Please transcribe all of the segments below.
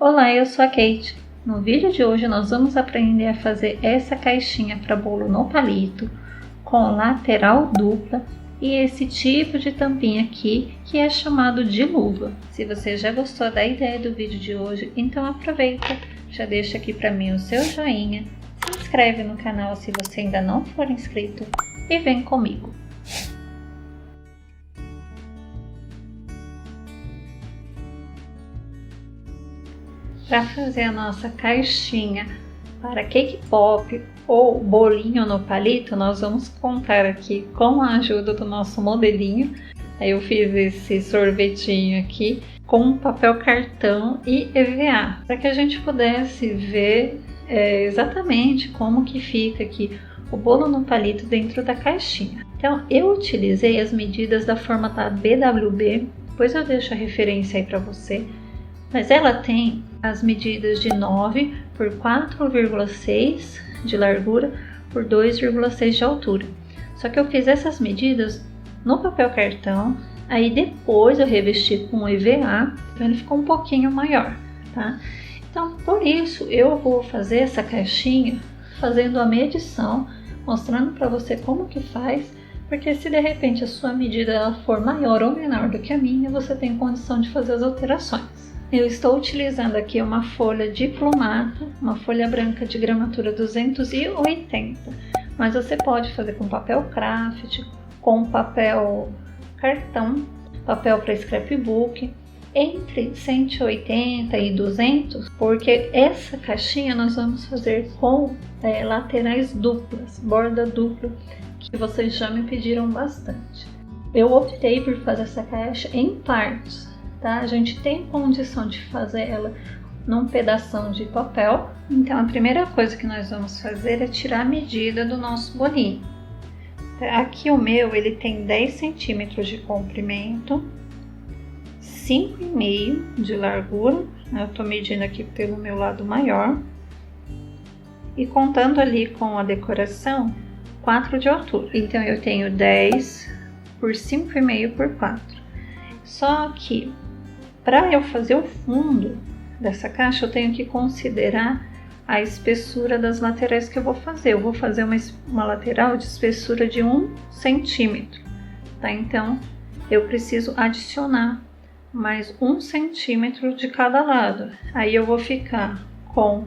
Olá, eu sou a Kate. No vídeo de hoje nós vamos aprender a fazer essa caixinha para bolo no palito com lateral dupla e esse tipo de tampinha aqui que é chamado de luva. Se você já gostou da ideia do vídeo de hoje, então aproveita, já deixa aqui para mim o seu joinha, se inscreve no canal se você ainda não for inscrito e vem comigo. Para fazer a nossa caixinha para cake pop ou bolinho no palito, nós vamos contar aqui com a ajuda do nosso modelinho. Aí eu fiz esse sorvetinho aqui com papel cartão e EVA, para que a gente pudesse ver exatamente como que fica aqui o bolo no palito dentro da caixinha. Então eu utilizei as medidas da forma da BWB, depois eu deixo a referência aí para você. Mas ela tem as medidas de 9 por 4,6 de largura por 2,6 de altura. Só que eu fiz essas medidas no papel cartão, aí depois eu revesti com EVA, então ele ficou um pouquinho maior, tá? Então por isso eu vou fazer essa caixinha fazendo a medição, mostrando para você como que faz, porque se de repente a sua medida ela for maior ou menor do que a minha, você tem condição de fazer as alterações. Eu estou utilizando aqui uma folha diplomata, uma folha branca de gramatura 280, mas você pode fazer com papel craft, com papel cartão, papel para scrapbook, entre 180 e 200, porque essa caixinha nós vamos fazer com laterais duplas, borda dupla, que vocês já me pediram bastante. Eu optei por fazer essa caixa em partes. Tá? A gente tem condição de fazer ela num pedação de papel. Então a primeira coisa que nós vamos fazer é tirar a medida do nosso bolinho. Aqui o meu ele tem 10 centímetros de comprimento, 5,5 de largura. Eu estou medindo aqui pelo meu lado maior. E contando ali com a decoração, 4 de altura. Então eu tenho 10 por 5,5 por 4. Só que para eu fazer o fundo dessa caixa, eu tenho que considerar a espessura das laterais que eu vou fazer. Eu vou fazer uma lateral de espessura de 1 centímetro, tá? Então, eu preciso adicionar mais 1 centímetro de cada lado. Aí eu vou ficar com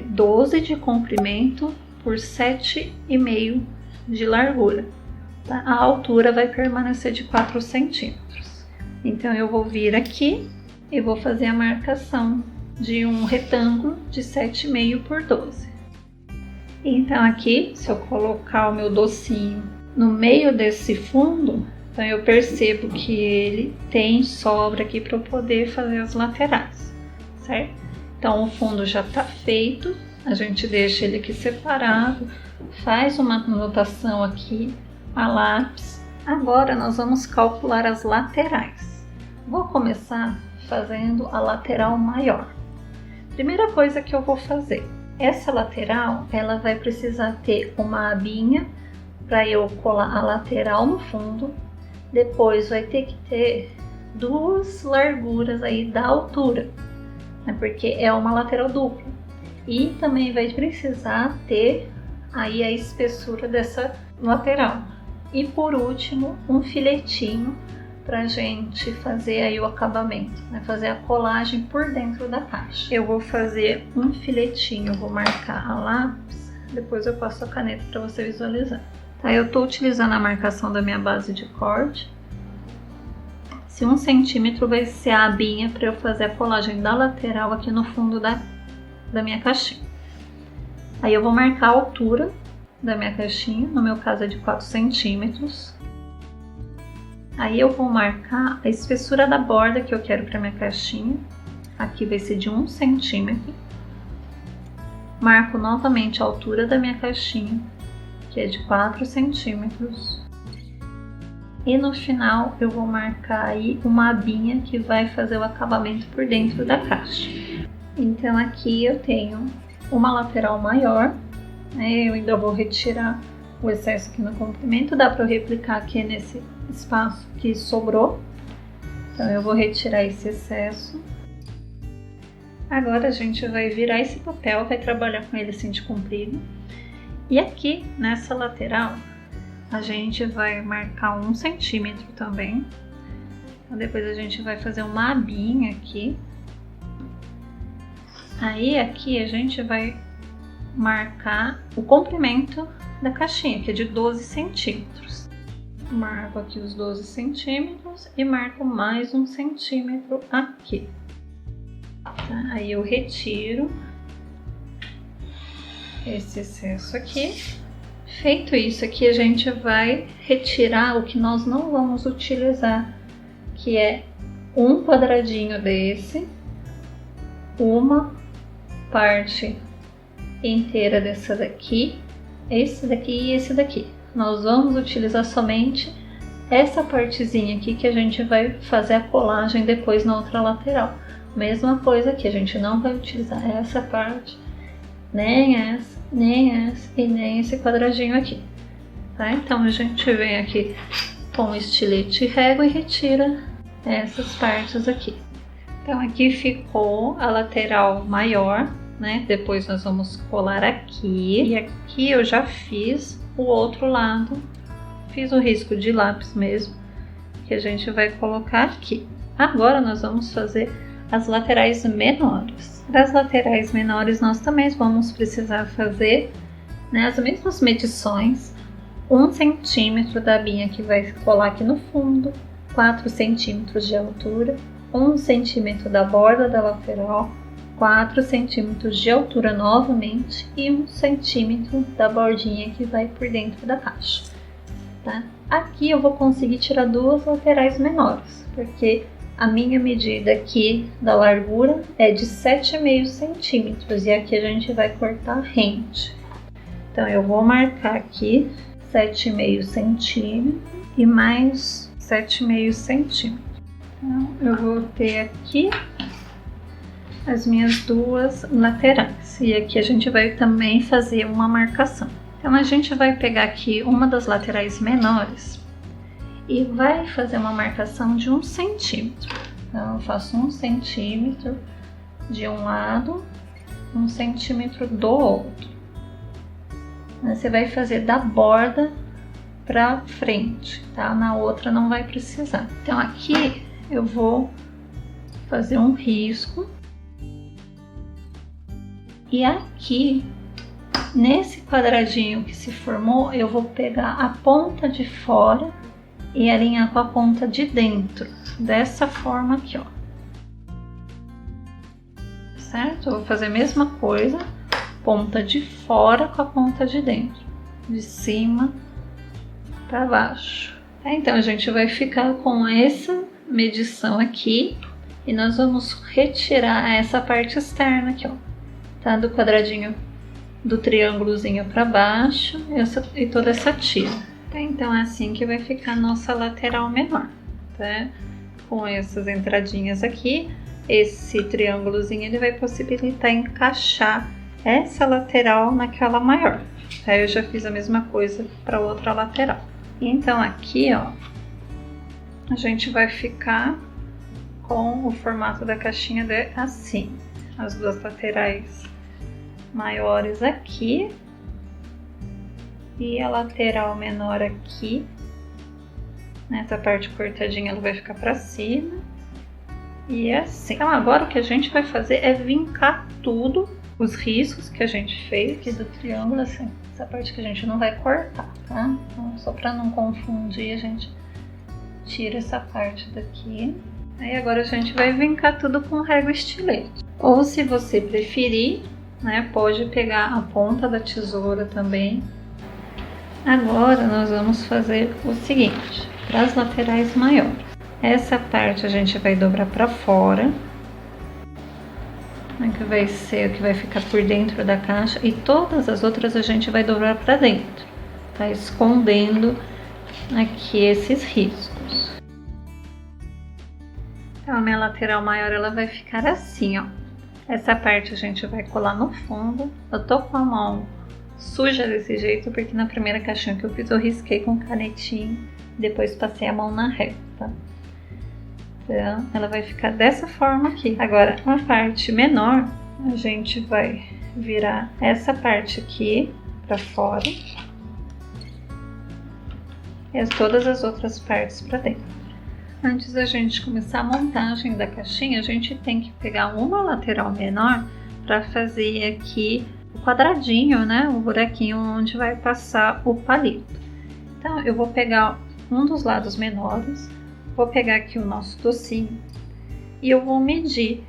12 de comprimento por 7,5 de largura. Tá? A altura vai permanecer de 4 centímetros. Então eu vou vir aqui e vou fazer a marcação de um retângulo de 7,5 por 12. Então aqui, se eu colocar o meu docinho no meio desse fundo, então eu percebo que ele tem sobra aqui para eu poder fazer as laterais, certo? Então o fundo já está feito, a gente deixa ele aqui separado, faz uma anotação aqui a lápis. Agora nós vamos calcular as laterais. Vou começar fazendo a lateral maior. Primeira coisa que eu vou fazer, essa lateral ela vai precisar ter uma abinha para eu colar a lateral no fundo. Depois vai ter que ter 2 larguras aí da altura, né, porque é uma lateral dupla. E também vai precisar ter aí a espessura dessa lateral. E por último, um filetinho pra gente fazer aí o acabamento, né? Fazer a colagem por dentro da caixa. Eu vou fazer um filetinho, vou marcar a lápis, depois eu passo a caneta para você visualizar. Tá, eu tô utilizando a marcação da minha base de corte. Se 1 centímetro vai ser a abinha para eu fazer a colagem da lateral aqui no fundo da minha caixinha. Aí eu vou marcar a altura da minha caixinha, no meu caso é de 4 centímetros. Aí eu vou marcar a espessura da borda que eu quero para minha caixinha. Aqui vai ser de 1 centímetro. Marco novamente a altura da minha caixinha, que é de 4 centímetros. E no final eu vou marcar aí uma abinha que vai fazer o acabamento por dentro da caixa. Então aqui eu tenho uma lateral maior, né? Eu ainda vou retirar o excesso aqui no comprimento, dá para eu replicar aqui nesse espaço que sobrou. Então eu vou retirar esse excesso. Agora a gente vai virar esse papel, vai trabalhar com ele assim de comprido. E aqui, nessa lateral, a gente vai marcar 1 centímetro também. Então, depois a gente vai fazer uma abinha aqui. Aí aqui a gente vai marcar o comprimento da caixinha, que é de 12 centímetros. Marco aqui os 12 centímetros e marco mais 1 centímetro aqui. Tá? Aí eu retiro esse excesso aqui. Feito isso aqui, a gente vai retirar o que nós não vamos utilizar, que é um quadradinho desse, uma parte inteira dessa daqui, esse daqui e esse daqui. Nós vamos utilizar somente essa partezinha aqui que a gente vai fazer a colagem depois na outra lateral. Mesma coisa aqui, a gente não vai utilizar essa parte, nem essa e nem esse quadradinho aqui, tá? Então a gente vem aqui com o estilete e régua e retira essas partes aqui. Então aqui ficou a lateral maior, né? Depois nós vamos colar aqui. E aqui eu já fiz o outro lado, fiz o risco de lápis mesmo, que a gente vai colocar aqui. Agora nós vamos fazer as laterais menores. Das laterais menores nós também vamos precisar fazer, né, as mesmas medições. 1 centímetro da abinha que vai colar aqui no fundo, 4 centímetros de altura, 1 centímetro da borda da lateral, 4 centímetros de altura novamente e 1 centímetro da bordinha que vai por dentro da caixa, tá? Aqui eu vou conseguir tirar 2 laterais menores, porque a minha medida aqui da largura é de 7,5 centímetros e aqui a gente vai cortar rente. Então eu vou marcar aqui 7,5 centímetros e mais 7,5 centímetros. Então eu vou ter aqui as minhas 2 laterais e aqui a gente vai também fazer uma marcação. Então a gente vai pegar aqui uma das laterais menores e vai fazer uma marcação de 1 centímetro. Então eu faço 1 centímetro de um lado, 1 centímetro do outro. Você vai fazer da borda para frente, tá? Na outra não vai precisar. Então aqui eu vou fazer um risco. E aqui, nesse quadradinho que se formou, eu vou pegar a ponta de fora e alinhar com a ponta de dentro, dessa forma aqui, ó. Certo? Eu vou fazer a mesma coisa, ponta de fora com a ponta de dentro, de cima para baixo. Então a gente vai ficar com essa medição aqui e nós vamos retirar essa parte externa aqui, ó. Tá? Do quadradinho, do triângulozinho para baixo e toda essa tira. Então é assim que vai ficar a nossa lateral menor, tá? Com essas entradinhas aqui, esse triângulozinho ele vai possibilitar encaixar essa lateral naquela maior. Aí eu já fiz a mesma coisa para outra lateral. Então aqui, ó, a gente vai ficar com o formato da caixinha assim, as 2 laterais maiores aqui e a lateral menor aqui. Nessa parte cortadinha ela vai ficar para cima e assim. Então agora o que a gente vai fazer é vincar tudo, os riscos que a gente fez aqui do triângulo, assim, essa parte que a gente não vai cortar, tá? Então, só para não confundir, a gente tira essa parte daqui. Aí agora a gente vai vincar tudo com régua estilete. Ou se você preferir, né, pode pegar a ponta da tesoura também. Agora nós vamos fazer o seguinte, para as laterais maiores. Essa parte a gente vai dobrar para fora, né, que vai ser o que vai ficar por dentro da caixa, e todas as outras a gente vai dobrar para dentro, tá? Escondendo aqui esses riscos. Então a minha lateral maior ela vai ficar assim, ó. Essa parte a gente vai colar no fundo. Eu tô com a mão suja desse jeito porque na primeira caixinha que eu fiz eu risquei com canetinha, depois passei a mão na régua, tá? Então, ela vai ficar dessa forma aqui. Agora, a parte menor, a gente vai virar essa parte aqui para fora e todas as outras partes para dentro. Antes da gente começar a montagem da caixinha, a gente tem que pegar uma lateral menor para fazer aqui o quadradinho, né? O buraquinho onde vai passar o palito. Então, eu vou pegar um dos lados menores, vou pegar aqui o nosso docinho e eu vou medir.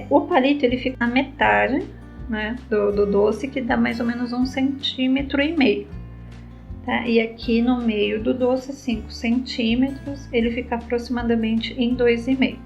O palito ele fica na metade, né, do doce, que dá mais ou menos 1,5 cm. Tá? E aqui no meio do doce, 5 centímetros, ele fica aproximadamente em 2,5.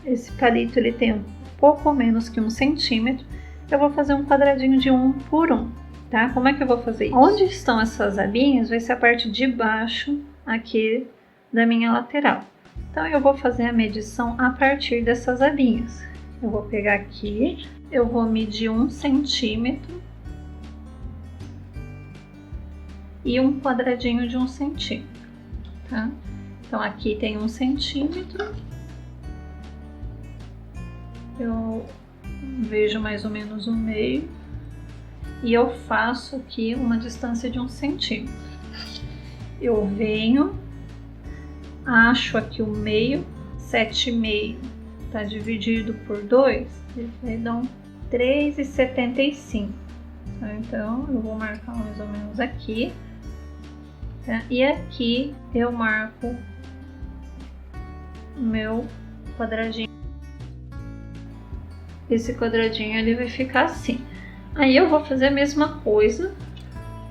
Esse palito ele tem um pouco menos que 1 centímetro. Eu vou fazer um quadradinho de 1 por 1. Tá? Como é que eu vou fazer isso? Onde estão essas abinhas vai ser a parte de baixo aqui da minha lateral. Então eu vou fazer a medição a partir dessas abinhas. Eu vou pegar aqui, eu vou medir 1 centímetro e um quadradinho de 1 centímetro, tá? Então aqui tem 1 centímetro, eu vejo mais ou menos o meio e eu faço aqui uma distância de 1 centímetro. Eu venho, acho aqui o meio, 7,5 tá dividido por 2, ele vai dar 3,75. Então eu vou marcar mais ou menos aqui, tá? E aqui eu marco meu quadradinho. Esse quadradinho ele vai ficar assim. Aí eu vou fazer a mesma coisa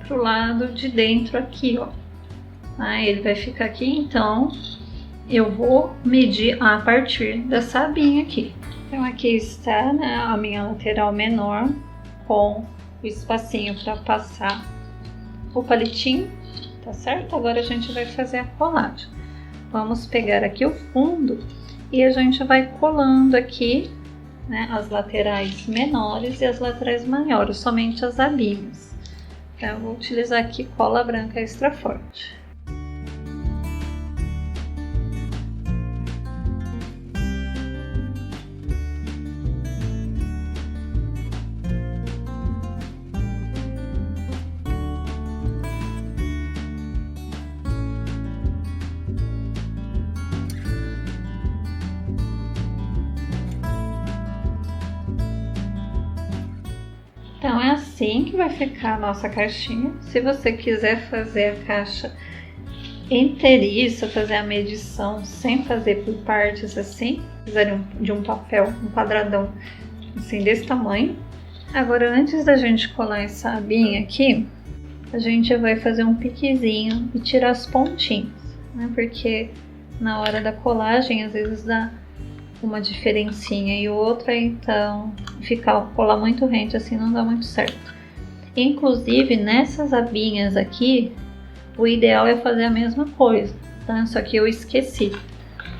pro lado de dentro aqui, ó. Aí ele vai ficar aqui, então eu vou medir a partir dessa abinha aqui. Então aqui está, né, a minha lateral menor com o espacinho para passar o palitinho, tá certo? Agora a gente vai fazer a colagem. Vamos pegar aqui o fundo e a gente vai colando aqui, né, as laterais menores e as laterais maiores, somente as abinhas. Então eu vou utilizar aqui cola branca extra forte. Então é assim que vai ficar a nossa caixinha. Se você quiser fazer a caixa inteiriça, fazer a medição sem fazer por partes assim, precisar de um papel, um quadradão assim desse tamanho. Agora, antes da gente colar essa abinha aqui, a gente vai fazer um piquezinho e tirar as pontinhas, né? Porque na hora da colagem às vezes dá uma diferencinha e outra, então colar muito rente assim não dá muito certo. Inclusive nessas abinhas aqui, o ideal é fazer a mesma coisa, tá? Só que eu esqueci.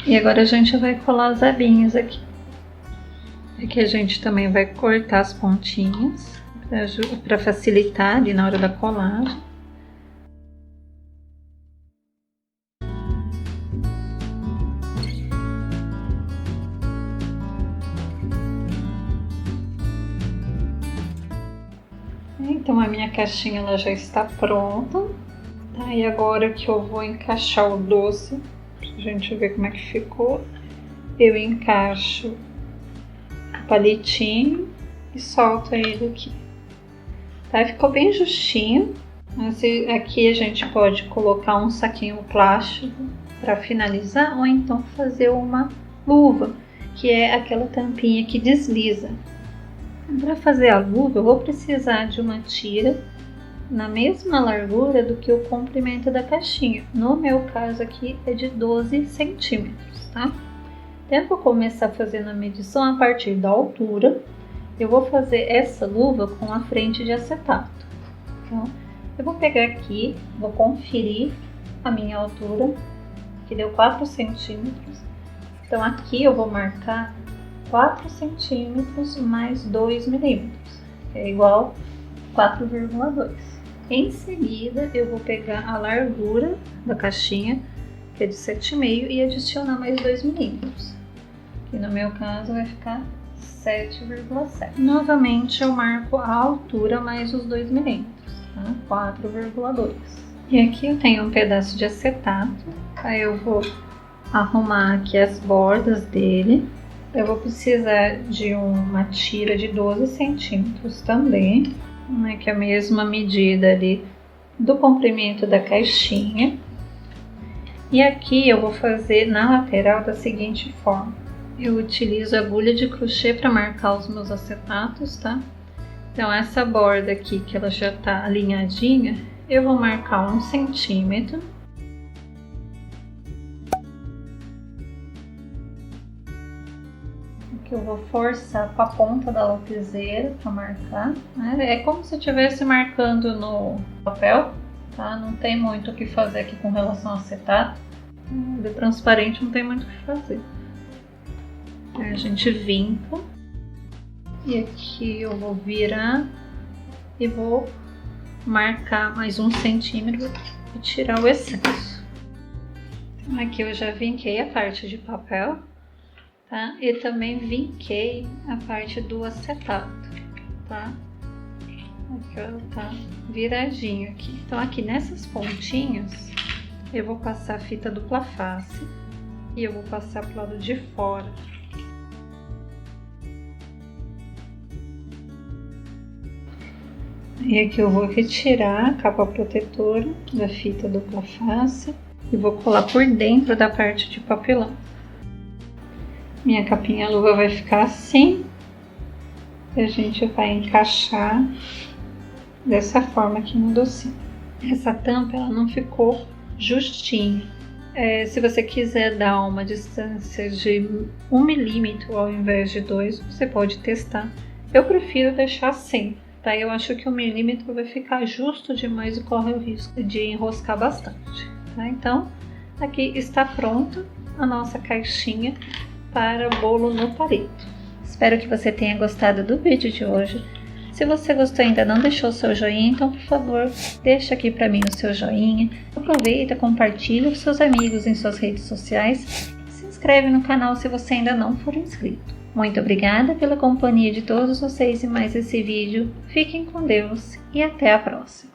E agora a gente vai colar as abinhas aqui. Aqui a gente também vai cortar as pontinhas para facilitar ali na hora da colagem. Então a minha caixinha ela já está pronta, tá? E agora que eu vou encaixar o doce, pra gente ver como é que ficou, eu encaixo o palitinho e solto ele aqui, tá? Ficou bem justinho. Aqui a gente pode colocar um saquinho plástico para finalizar, ou então fazer uma luva, que é aquela tampinha que desliza. Para fazer a luva, eu vou precisar de uma tira na mesma largura do que o comprimento da caixinha. No meu caso aqui é de 12 centímetros, tá? Então eu vou começar fazendo a medição a partir da altura. Eu vou fazer essa luva com a frente de acetato. Então, eu vou pegar aqui, vou conferir a minha altura, que deu 4 centímetros. Então aqui eu vou marcar 4 centímetros mais 2 milímetros, que é igual 4,2. Em seguida, eu vou pegar a largura da caixinha, que é de 7,5, e adicionar mais 2 milímetros, que no meu caso vai ficar 7,7. Novamente eu marco a altura mais os 2 milímetros, tá? 4,2. E aqui eu tenho um pedaço de acetato, aí eu vou arrumar aqui as bordas dele. Eu vou precisar de uma tira de 12 centímetros também, né, que é a mesma medida ali do comprimento da caixinha. E aqui eu vou fazer na lateral da seguinte forma: eu utilizo agulha de crochê para marcar os meus acetatos, tá? Então essa borda aqui, que ela já tá alinhadinha, eu vou marcar 1 centímetro. Aqui eu vou forçar com a ponta da lapiseira para marcar, né? É como se eu estivesse marcando no papel, tá? Não tem muito o que fazer aqui com relação ao acetato. De transparente não tem muito o que fazer. Aí a gente vinca. E aqui eu vou virar e vou marcar mais 1 centímetro e tirar o excesso. Aqui eu já vinquei a parte de papel, tá? E também vinquei a parte do acetato, tá? Aqui ela tá viradinho aqui. Então aqui nessas pontinhas eu vou passar a fita dupla face e eu vou passar pro lado de fora. E aqui eu vou retirar a capa protetora da fita dupla face e vou colar por dentro da parte de papelão. Minha capinha luva vai ficar assim. E a gente vai encaixar dessa forma aqui no docinho. Essa tampa ela não ficou justinha. Se você quiser dar uma distância de 1 milímetro ao invés de 2, você pode testar. Eu prefiro deixar assim. Tá, eu acho que 1 milímetro vai ficar justo demais e corre o risco de enroscar bastante. Tá? Então, aqui está pronta a nossa caixinha para bolo no palito. Espero que você tenha gostado do vídeo de hoje. Se você gostou e ainda não deixou o seu joinha, então por favor, deixa aqui para mim o seu joinha. Aproveita, compartilha com seus amigos em suas redes sociais. Se inscreve no canal se você ainda não for inscrito. Muito obrigada pela companhia de todos vocês em mais esse vídeo. Fiquem com Deus e até a próxima.